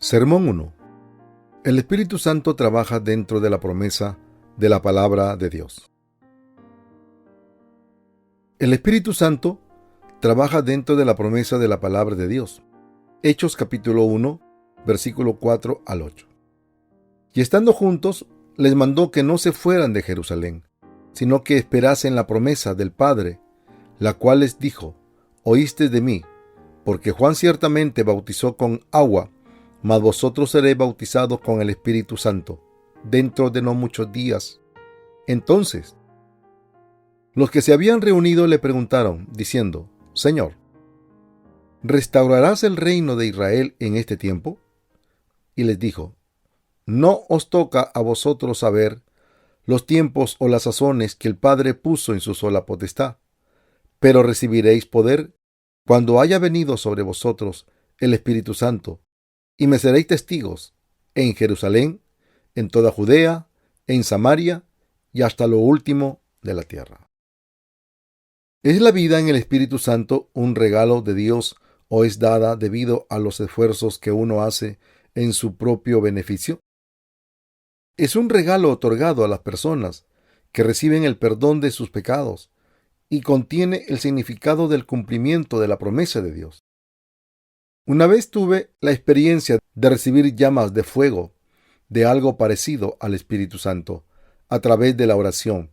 Sermón 1. El Espíritu Santo trabaja dentro de la promesa de la palabra de Dios. El Espíritu Santo trabaja dentro de la promesa de la palabra de Dios. Hechos capítulo 1, versículo 4 al 8. Y estando juntos, les mandó que no se fueran de Jerusalén, sino que esperasen la promesa del Padre, la cual les dijo: oísteis de mí, porque Juan ciertamente bautizó con agua, mas vosotros seréis bautizados con el Espíritu Santo, dentro de no muchos días. Entonces, los que se habían reunido le preguntaron, diciendo: Señor, ¿restaurarás el reino de Israel en este tiempo? Y les dijo: no os toca a vosotros saber los tiempos o las sazones que el Padre puso en su sola potestad, pero recibiréis poder cuando haya venido sobre vosotros el Espíritu Santo, y me seréis testigos en Jerusalén, en toda Judea, en Samaria y hasta lo último de la tierra. ¿Es la vida en el Espíritu Santo un regalo de Dios o es dada debido a los esfuerzos que uno hace en su propio beneficio? Es un regalo otorgado a las personas que reciben el perdón de sus pecados y contiene el significado del cumplimiento de la promesa de Dios. Una vez tuve la experiencia de recibir llamas de fuego de algo parecido al Espíritu Santo a través de la oración.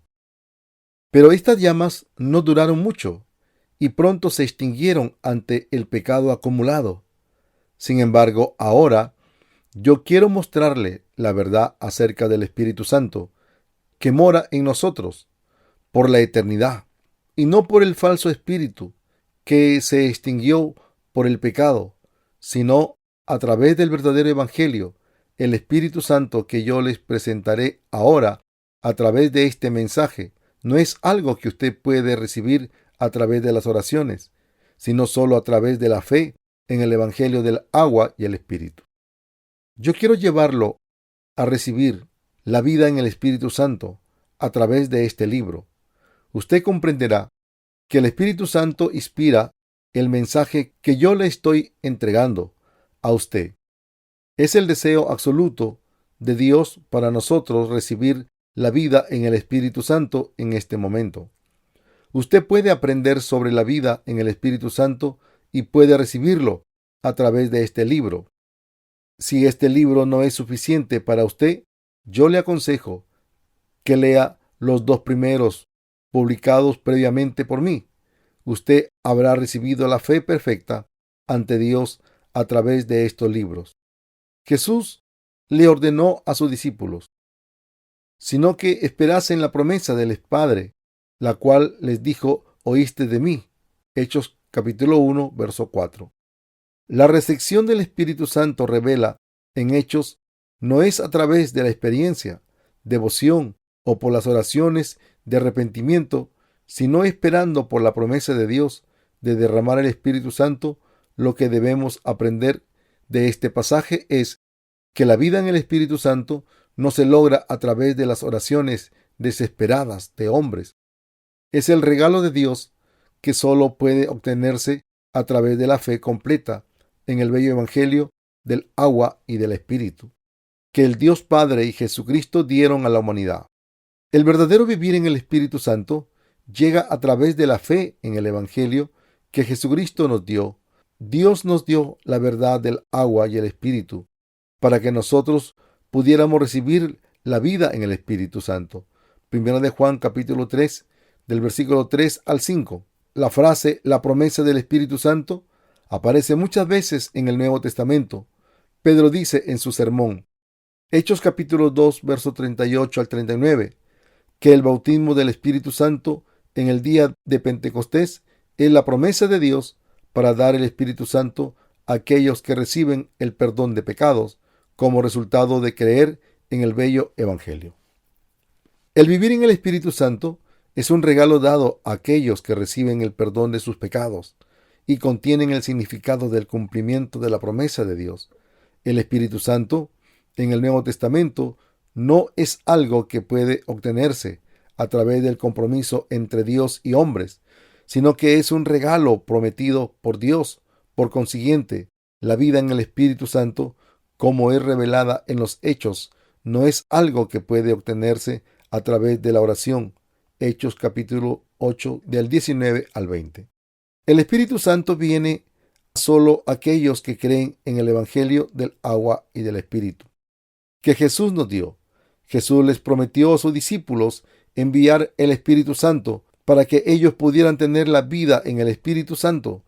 Pero estas llamas no duraron mucho y pronto se extinguieron ante el pecado acumulado. Sin embargo, ahora yo quiero mostrarle la verdad acerca del Espíritu Santo que mora en nosotros por la eternidad y no por el falso espíritu que se extinguió por el pecado, sino a través del verdadero evangelio, el Espíritu Santo que yo les presentaré ahora a través de este mensaje. No es algo que usted puede recibir a través de las oraciones, sino solo a través de la fe en el evangelio del agua y el Espíritu. Yo quiero llevarlo a recibir la vida en el Espíritu Santo a través de este libro. Usted comprenderá que el Espíritu Santo inspira el mensaje que yo le estoy entregando a usted. Es el deseo absoluto de Dios para nosotros recibir la vida en el Espíritu Santo en este momento. Usted puede aprender sobre la vida en el Espíritu Santo y puede recibirlo a través de este libro. Si este libro no es suficiente para usted, yo le aconsejo que lea los 2 primeros publicados previamente por mí. Usted habrá recibido la fe perfecta ante Dios a través de estos libros. Jesús le ordenó a sus discípulos, sino que esperasen la promesa del Padre, la cual les dijo: oíste de mí. Hechos capítulo 1, verso 4. La recepción del Espíritu Santo revela en Hechos no es a través de la experiencia, devoción o por las oraciones de arrepentimiento, sino esperando por la promesa de Dios de derramar el Espíritu Santo. Lo que debemos aprender de este pasaje es que la vida en el Espíritu Santo no se logra a través de las oraciones desesperadas de hombres. Es el regalo de Dios que solo puede obtenerse a través de la fe completa en el bello evangelio del agua y del Espíritu que el Dios Padre y Jesucristo dieron a la humanidad. El verdadero vivir en el Espíritu Santo llega a través de la fe en el evangelio que Jesucristo nos dio. Dios nos dio la verdad del agua y el Espíritu para que nosotros pudiéramos recibir la vida en el Espíritu Santo. Primera de Juan capítulo 3, del versículo 3 al 5. La frase "la promesa del Espíritu Santo" aparece muchas veces en el Nuevo Testamento. Pedro dice en su sermón, Hechos capítulo 2, verso 38 al 39, que el bautismo del Espíritu Santo en el día de Pentecostés es la promesa de Dios para dar el Espíritu Santo a aquellos que reciben el perdón de pecados como resultado de creer en el bello evangelio. El vivir en el Espíritu Santo es un regalo dado a aquellos que reciben el perdón de sus pecados y contienen el significado del cumplimiento de la promesa de Dios. El Espíritu Santo en el Nuevo Testamento no es algo que puede obtenerse a través del compromiso entre Dios y hombres, sino que es un regalo prometido por Dios. Por consiguiente, la vida en el Espíritu Santo como es revelada en los Hechos, no es algo que puede obtenerse a través de la oración. Hechos capítulo 8 del 19 al 20. El Espíritu Santo viene a solo aquellos que creen en el Evangelio del agua y del Espíritu que Jesús nos dio. Jesús les prometió a sus discípulos enviar el Espíritu Santo para que ellos pudieran tener la vida en el Espíritu Santo,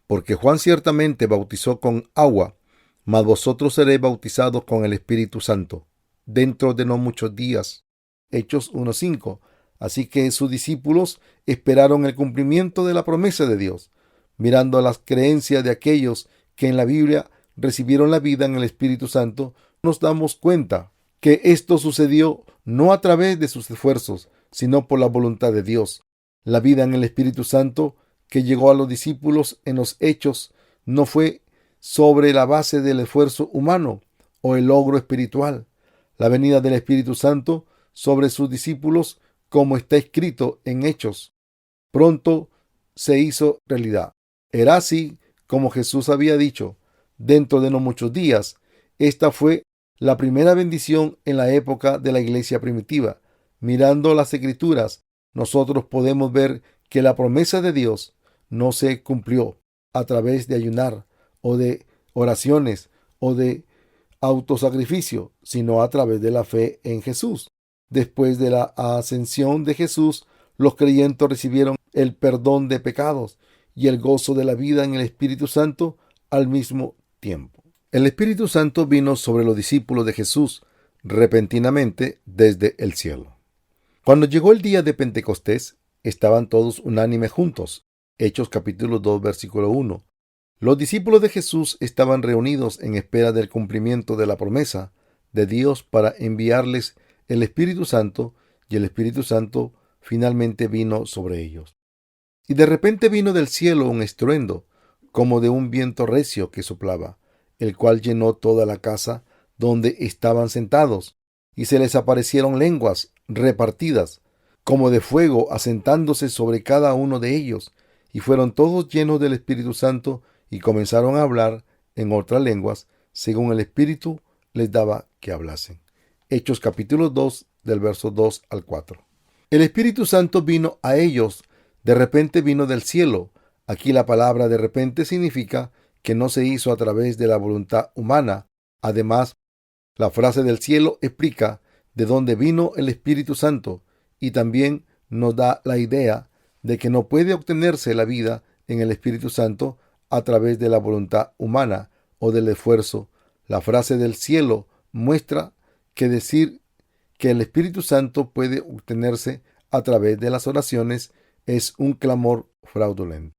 porque Juan ciertamente bautizó con agua, mas vosotros seréis bautizados con el Espíritu Santo dentro de no muchos días. Hechos 1:5. Así que sus discípulos esperaron el cumplimiento de la promesa de Dios, mirando a las creencias de aquellos que en la Biblia recibieron la vida en el Espíritu Santo. Nos damos cuenta que esto sucedió no a través de sus esfuerzos, sino por la voluntad de Dios. La vida en el Espíritu Santo que llegó a los discípulos en los Hechos no fue sobre la base del esfuerzo humano o el logro espiritual. La venida del Espíritu Santo sobre sus discípulos, como está escrito en Hechos, pronto se hizo realidad. Era así como Jesús había dicho, dentro de no muchos días. Esta fue la primera bendición en la época de la iglesia primitiva. Mirando las Escrituras, nosotros podemos ver que la promesa de Dios no se cumplió a través de ayunar o de oraciones o de autosacrificio, sino a través de la fe en Jesús. Después de la ascensión de Jesús, los creyentes recibieron el perdón de pecados y el gozo de la vida en el Espíritu Santo al mismo tiempo. El Espíritu Santo vino sobre los discípulos de Jesús repentinamente desde el cielo. Cuando llegó el día de Pentecostés, estaban todos unánimes juntos. Hechos capítulo 2, versículo 1. Los discípulos de Jesús estaban reunidos en espera del cumplimiento de la promesa de Dios para enviarles el Espíritu Santo, y el Espíritu Santo finalmente vino sobre ellos. Y de repente vino del cielo un estruendo, como de un viento recio que soplaba, el cual llenó toda la casa donde estaban sentados, y se les aparecieron lenguas repartidas, como de fuego, asentándose sobre cada uno de ellos, y fueron todos llenos del Espíritu Santo, y comenzaron a hablar en otras lenguas, según el Espíritu les daba que hablasen. Hechos capítulo 2, del verso 2 al 4. El Espíritu Santo vino a ellos, de repente vino del cielo. Aquí la palabra de repente significa que no se hizo a través de la voluntad humana. Además, la frase del cielo explica de dónde vino el Espíritu Santo y también nos da la idea de que no puede obtenerse la vida en el Espíritu Santo a través de la voluntad humana o del esfuerzo. La frase del cielo muestra que decir que el Espíritu Santo puede obtenerse a través de las oraciones es un clamor fraudulento.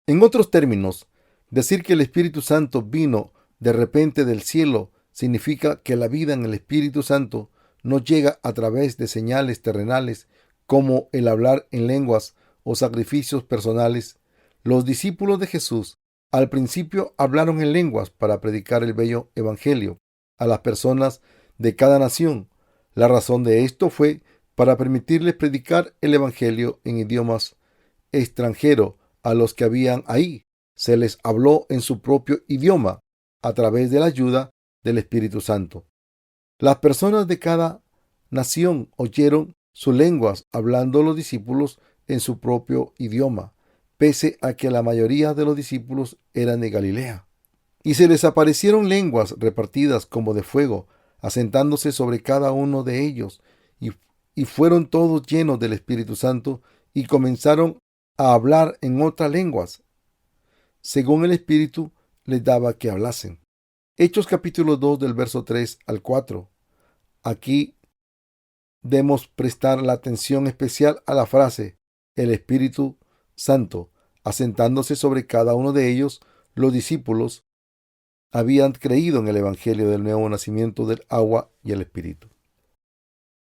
En otros términos, decir que el Espíritu Santo vino de repente del cielo significa que la vida en el Espíritu Santo no llega a través de señales terrenales como el hablar en lenguas o sacrificios personales. Los discípulos de Jesús al principio hablaron en lenguas para predicar el bello evangelio a las personas de cada nación. La razón de esto fue para permitirles predicar el evangelio en idiomas extranjeros a los que habían ahí. Se les habló en su propio idioma a través de la ayuda del Espíritu Santo. Las personas de cada nación oyeron sus lenguas hablando los discípulos en su propio idioma, pese a que la mayoría de los discípulos eran de Galilea. Y se les aparecieron lenguas repartidas como de fuego, asentándose sobre cada uno de ellos, y fueron todos llenos del Espíritu Santo y comenzaron a hablar en otras lenguas, según el Espíritu les daba que hablasen. Hechos capítulo 2 del verso 3 al 4. Aquí debemos prestar la atención especial a la frase el Espíritu Santo, asentándose sobre cada uno de ellos. Los discípulos habían creído en el Evangelio del nuevo nacimiento del agua y el Espíritu.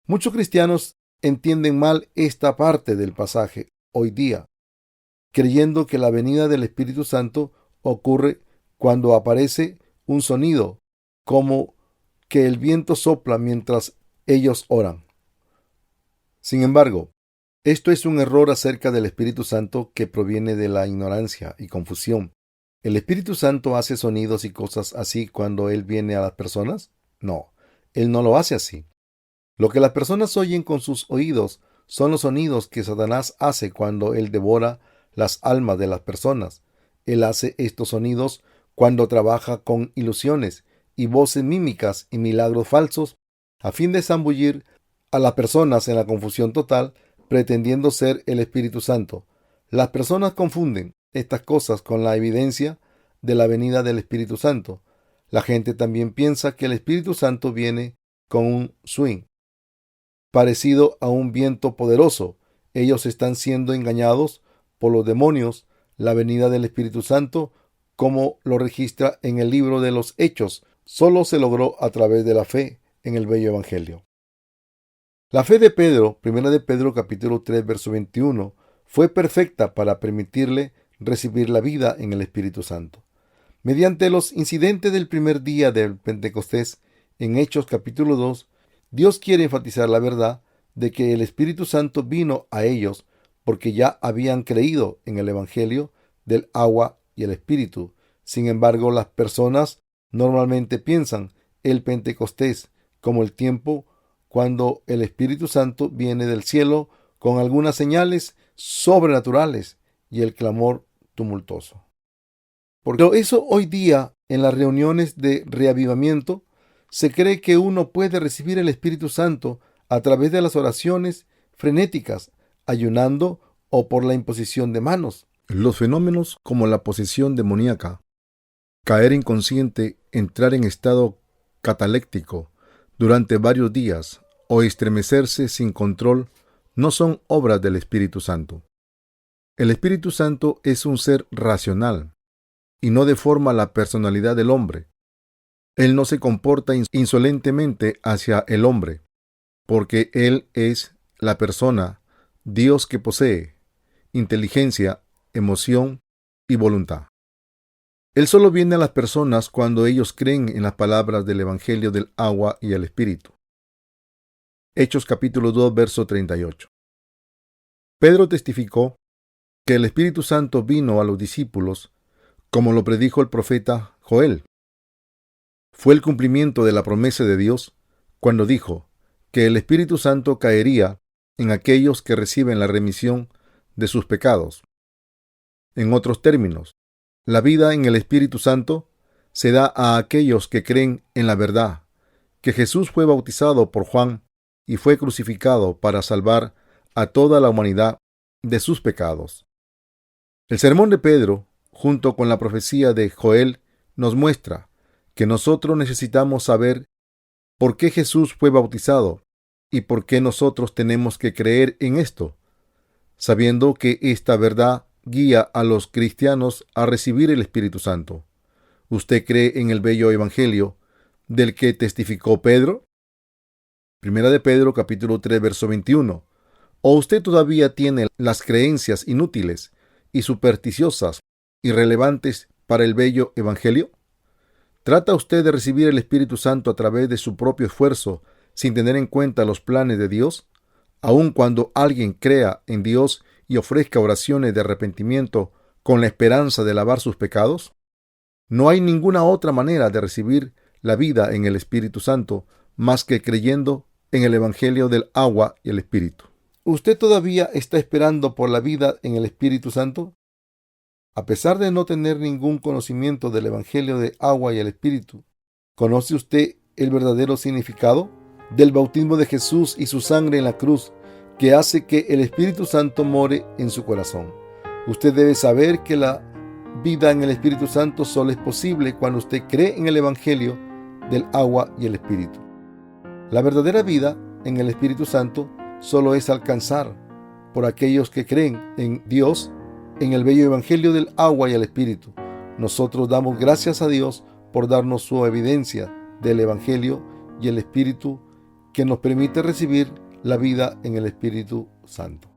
Muchos cristianos entienden mal esta parte del pasaje hoy día, creyendo que la venida del Espíritu Santo ocurre cuando aparece un sonido, como que el viento sopla mientras ellos oran. Sin embargo, esto es un error acerca del Espíritu Santo que proviene de la ignorancia y confusión ¿El Espíritu Santo hace sonidos y cosas así cuando Él viene a las personas? No, Él no lo hace así. Lo que las personas oyen con sus oídos son los sonidos que Satanás hace cuando él devora las almas de las personas. Él hace estos sonidos cuando trabaja con ilusiones y voces mímicas y milagros falsos a fin de zambullir a las personas en la confusión total, pretendiendo ser el Espíritu Santo. Las personas confunden estas cosas con la evidencia de la venida del Espíritu Santo. La gente también piensa que el Espíritu Santo viene con un swing parecido a un viento poderoso. Ellos están siendo engañados por los demonios. La venida del Espíritu Santo, como lo registra en el libro de los Hechos, solo se logró a través de la fe en el bello Evangelio. La fe de Pedro, 1 de Pedro capítulo 3, verso 21, fue perfecta para permitirle recibir la vida en el Espíritu Santo. Mediante los incidentes del primer día del Pentecostés, en Hechos capítulo 2, Dios quiere enfatizar la verdad de que el Espíritu Santo vino a ellos porque ya habían creído en el Evangelio del agua y el Espíritu. Sin embargo, las personas normalmente piensan el Pentecostés como el tiempo cuando el Espíritu Santo viene del cielo con algunas señales sobrenaturales y el clamor tumultuoso. Pero eso hoy día en las reuniones de reavivamiento se cree que uno puede recibir el Espíritu Santo a través de las oraciones frenéticas, ayunando o por la imposición de manos. Los fenómenos como la posesión demoníaca, caer inconsciente, entrar en estado cataléctico durante varios días o estremecerse sin control no son obras del Espíritu Santo. El Espíritu Santo es un ser racional y no deforma la personalidad del hombre. Él no se comporta insolentemente hacia el hombre, porque Él es la persona, Dios que posee inteligencia, emoción y voluntad. Él solo viene a las personas cuando ellos creen en las palabras del Evangelio del agua y el Espíritu. Hechos capítulo 2, verso 38. Pedro testificó que el Espíritu Santo vino a los discípulos, como lo predijo el profeta Joel. Fue el cumplimiento de la promesa de Dios cuando dijo que el Espíritu Santo caería en aquellos que reciben la remisión de sus pecados. En otros términos, la vida en el Espíritu Santo se da a aquellos que creen en la verdad, que Jesús fue bautizado por Juan y fue crucificado para salvar a toda la humanidad de sus pecados. El sermón de Pedro, junto con la profecía de Joel, nos muestra que nosotros necesitamos saber por qué Jesús fue bautizado y por qué nosotros tenemos que creer en esto, sabiendo que esta verdad guía a los cristianos a recibir el Espíritu Santo. ¿Usted cree en el bello Evangelio del que testificó Pedro? 1 de Pedro capítulo 3, verso 21. ¿O usted todavía tiene las creencias inútiles y supersticiosas, irrelevantes para el bello Evangelio? ¿Trata usted de recibir el Espíritu Santo a través de su propio esfuerzo sin tener en cuenta los planes de Dios? Aun cuando alguien crea en Dios y ofrezca oraciones de arrepentimiento con la esperanza de lavar sus pecados, no hay ninguna otra manera de recibir la vida en el Espíritu Santo más que creyendo en el Evangelio del agua y el Espíritu. ¿Usted todavía está esperando por la vida en el Espíritu Santo? A pesar de no tener ningún conocimiento del Evangelio de agua y el Espíritu, ¿conoce usted el verdadero significado del bautismo de Jesús y su sangre en la cruz, que hace que el Espíritu Santo more en su corazón? Usted debe saber que la vida en el Espíritu Santo solo es posible cuando usted cree en el Evangelio del agua y el Espíritu. La verdadera vida en el Espíritu Santo solo es alcanzar por aquellos que creen en Dios, en el bello Evangelio del agua y el Espíritu. Nosotros damos gracias a Dios por darnos su evidencia del Evangelio y el Espíritu que nos permite recibir la vida en el Espíritu Santo.